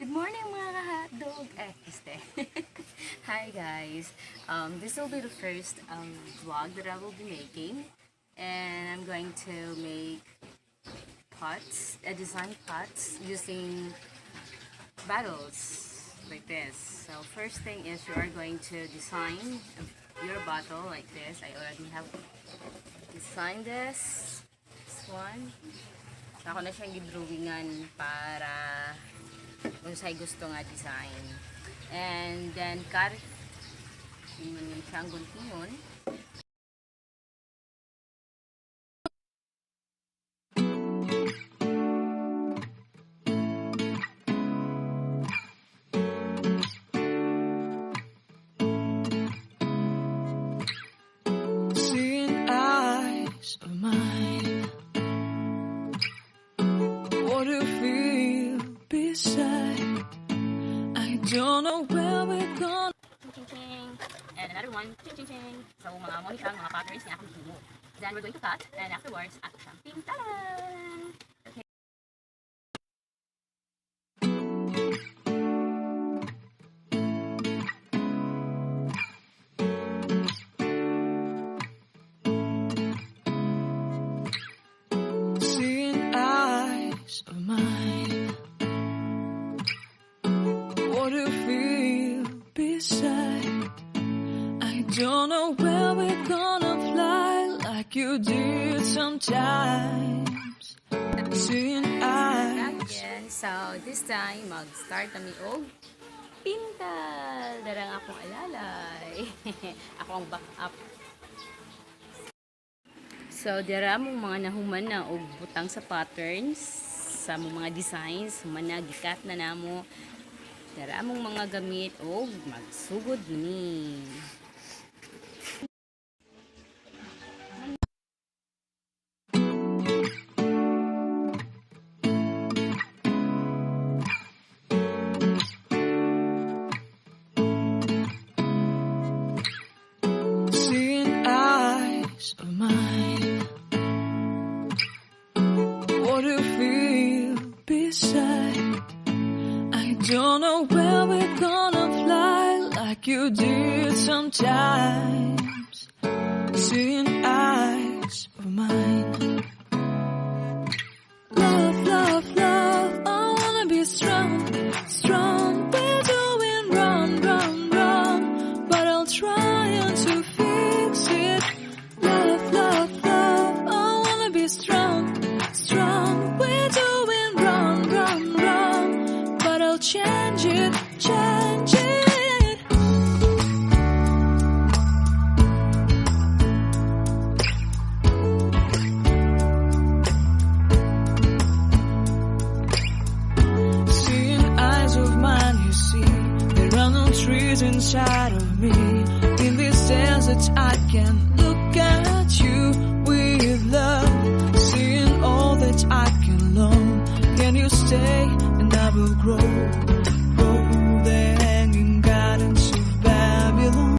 Good morning mga kahotdog! Hi guys! This will be the first vlog that I will be making. And I'm going to make pots, design pots using bottles like this. So first thing is you are going to design your bottle like this. I already have designed this one. So ako na siyang gidrawingan para kung sa'y gusto nga design. And then cut yung siyang guntingon. Seeing eyes of mine, what do you feel beside? I don't know where we're gonna. And another one, ching. So mga mo ni mga patterns niya akong tumo. Then we're going to cut, and afterwards ato siyang pintalan. Okay. Seeing eyes of mine, what do you feel beside? I don't know where we're gonna fly like you did sometimes. Seeing eyes. Again, so this time mag-start kami og pintal. Darang akong alalay. Akong back up. So dara mong mga nahuman na og butang sa patterns sa mga designs, humana gikat na namo. Dara mong mga gamit og magsugod ni. Seeing eyes of mine, what do you feel beside? I don't know where we're gonna fly like you did sometimes. Seeing eyes of mine. Love, I wanna be strong. We're doing wrong, but I'll try to fix it. Love, I wanna be strong. We're doing wrong, but I'll change it. Seeing eyes of mine, you see, there are no trees inside of me. In this desert, I can look at you with love. Seeing all that I can learn. Can you stay and I will grow?